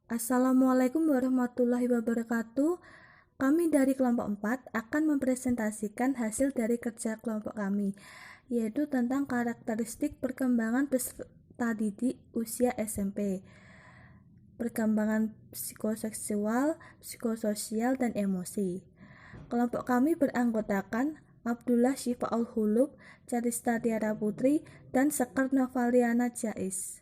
Assalamualaikum warahmatullahi wabarakatuh. Kami dari kelompok 4 akan mempresentasikan hasil dari kerja kelompok kami, yaitu tentang karakteristik perkembangan peserta didik usia SMP, perkembangan psikoseksual, psikososial, dan emosi. Kelompok kami beranggotakan Abdullah Syifaul Hulub, Carista Tiara Putri, dan Sekar Novaliana Jais.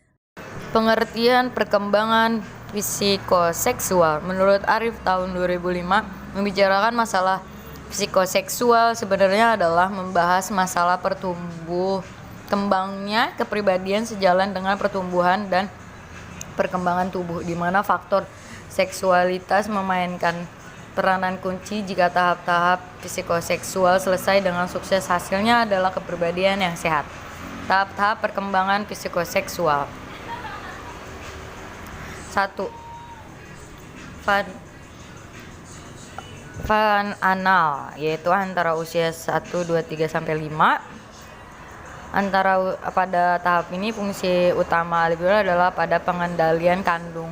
Pengertian perkembangan psikoseksual menurut Arif tahun 2005 membicarakan masalah psikoseksual sebenarnya adalah membahas masalah kembangnya kepribadian sejalan dengan pertumbuhan dan perkembangan tubuh, di mana faktor seksualitas memainkan peranan kunci. Jika tahap-tahap psikoseksual selesai dengan sukses, hasilnya adalah kepribadian yang sehat. Tahap-tahap perkembangan psikoseksual. 1. Fun anal, yaitu antara usia 1, 2, 3 sampai 5. Pada tahap ini fungsi utama libido adalah pada pengendalian kantung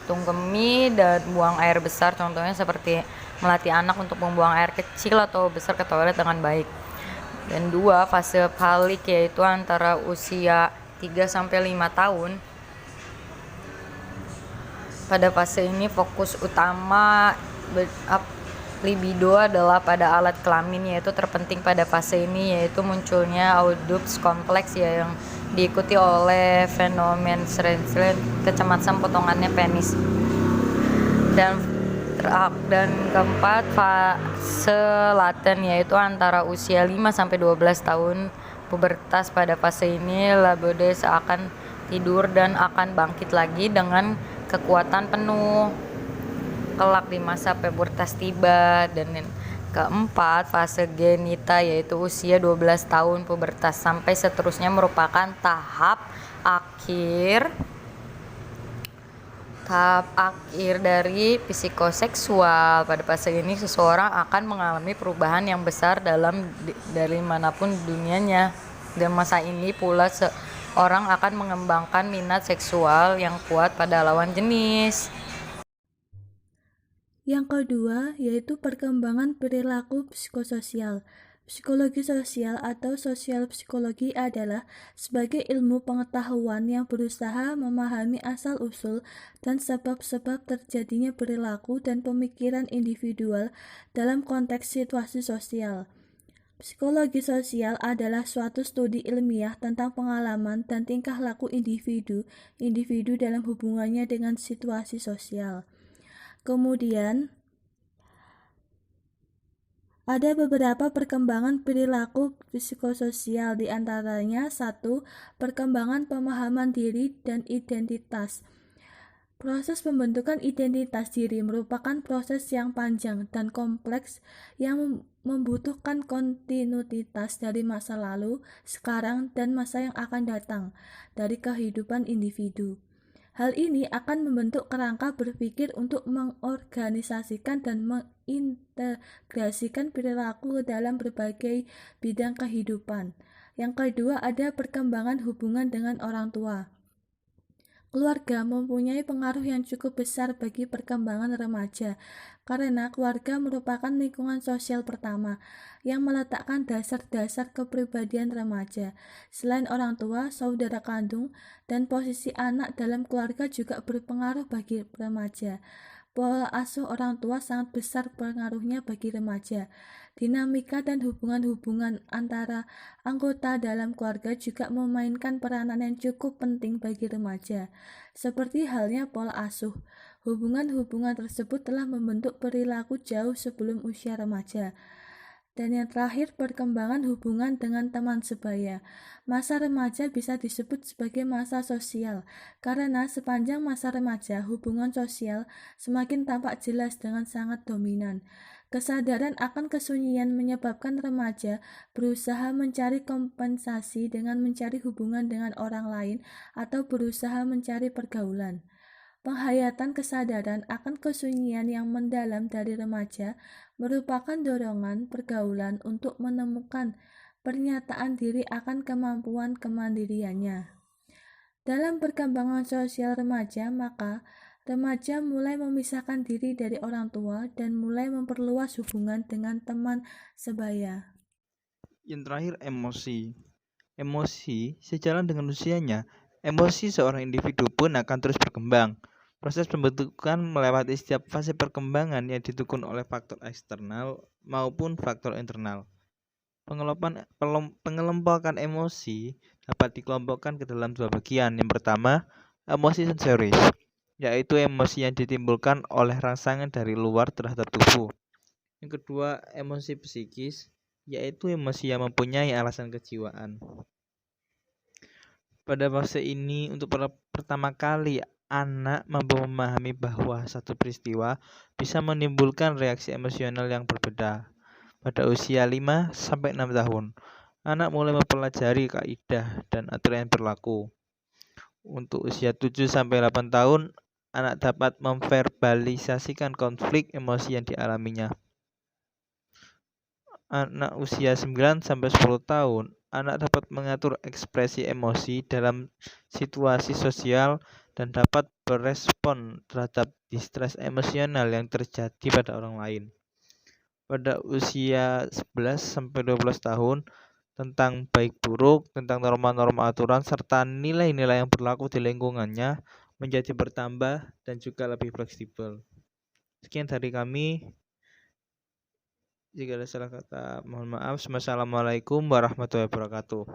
kemih dan buang air besar, contohnya seperti melatih anak untuk membuang air kecil atau besar ke toilet dengan baik. Dan 2, fase falik, yaitu antara usia 3 sampai 5 tahun. Pada fase ini fokus utama libido adalah pada alat kelamin, yaitu terpenting pada fase ini yaitu munculnya Oedipus kompleks yang diikuti oleh fenomen kecemasan potongannya penis. Dan keempat, fase laten, yaitu antara usia 5 sampai 12 tahun pubertas. Pada fase ini libido seakan tidur dan akan bangkit lagi dengan kekuatan penuh kelak di masa pubertas tiba. Dan keempat, fase genita, yaitu usia 12 tahun pubertas sampai seterusnya, merupakan tahap akhir dari psikoseksual. Pada fase ini seseorang akan mengalami perubahan yang besar dari manapun dunianya. Dan masa ini pula orang akan mengembangkan minat seksual yang kuat pada lawan jenis. Yang kedua, yaitu perkembangan perilaku psikososial. Psikologi sosial atau sosial psikologi adalah sebagai ilmu pengetahuan yang berusaha memahami asal-usul dan sebab-sebab terjadinya perilaku dan pemikiran individual dalam konteks situasi sosial. Psikologi sosial adalah suatu studi ilmiah tentang pengalaman dan tingkah laku individu dalam hubungannya dengan situasi sosial. Kemudian, ada beberapa perkembangan perilaku psikososial, di antaranya 1. Perkembangan pemahaman diri dan identitas. Proses pembentukan identitas diri merupakan proses yang panjang dan kompleks yang membutuhkan kontinuitas dari masa lalu, sekarang, dan masa yang akan datang dari kehidupan individu. Hal ini akan membentuk kerangka berpikir untuk mengorganisasikan dan mengintegrasikan perilaku dalam berbagai bidang kehidupan. Yang kedua, ada perkembangan hubungan dengan orang tua. Keluarga mempunyai pengaruh yang cukup besar bagi perkembangan remaja, karena keluarga merupakan lingkungan sosial pertama yang meletakkan dasar-dasar kepribadian remaja. Selain orang tua, saudara kandung, dan posisi anak dalam keluarga juga berpengaruh bagi remaja. Pola asuh orang tua sangat besar pengaruhnya bagi remaja. Dinamika dan hubungan-hubungan antara anggota dalam keluarga juga memainkan peranan yang cukup penting bagi remaja. Seperti halnya pola asuh, hubungan-hubungan tersebut telah membentuk perilaku jauh sebelum usia remaja. Dan yang terakhir, perkembangan hubungan dengan teman sebaya. Masa remaja bisa disebut sebagai masa sosial, karena sepanjang masa remaja, hubungan sosial semakin tampak jelas dengan sangat dominan. Kesadaran akan kesunyian menyebabkan remaja berusaha mencari kompensasi dengan mencari hubungan dengan orang lain atau berusaha mencari pergaulan. Penghayatan kesadaran akan kesunyian yang mendalam dari remaja merupakan dorongan pergaulan untuk menemukan pernyataan diri akan kemampuan kemandiriannya. Dalam perkembangan sosial remaja, maka Remaja mulai memisahkan diri dari orang tua dan mulai memperluas hubungan dengan teman sebaya. Yang terakhir, emosi. Emosi, sejalan dengan usianya, emosi seorang individu pun akan terus berkembang. Proses pembentukan melewati setiap fase perkembangan yang didukung oleh faktor eksternal maupun faktor internal. Pengelompokan emosi dapat dikelompokkan ke dalam dua bagian. Yang pertama, emosi sensoris, yaitu emosi yang ditimbulkan oleh rangsangan dari luar terhadap tubuh. Yang kedua, emosi psikis, yaitu emosi yang mempunyai alasan kejiwaan. Pada fase ini, untuk pertama kali, anak mampu memahami bahwa satu peristiwa bisa menimbulkan reaksi emosional yang berbeda. Pada usia 5-6 tahun, anak mulai mempelajari kaidah dan aturan yang berlaku. Untuk usia 7-8 tahun, anak dapat memverbalisasikan konflik emosi yang dialaminya. Anak usia 9-10 tahun, anak dapat mengatur ekspresi emosi dalam situasi sosial dan dapat berespon terhadap distres emosional yang terjadi pada orang lain. Pada usia 11-12 tahun, tentang baik buruk, tentang norma-norma aturan, serta nilai-nilai yang berlaku di lingkungannya menjadi bertambah dan juga lebih fleksibel. Sekian dari kami. Jika ada salah kata, mohon maaf. Wassalamualaikum warahmatullahi wabarakatuh.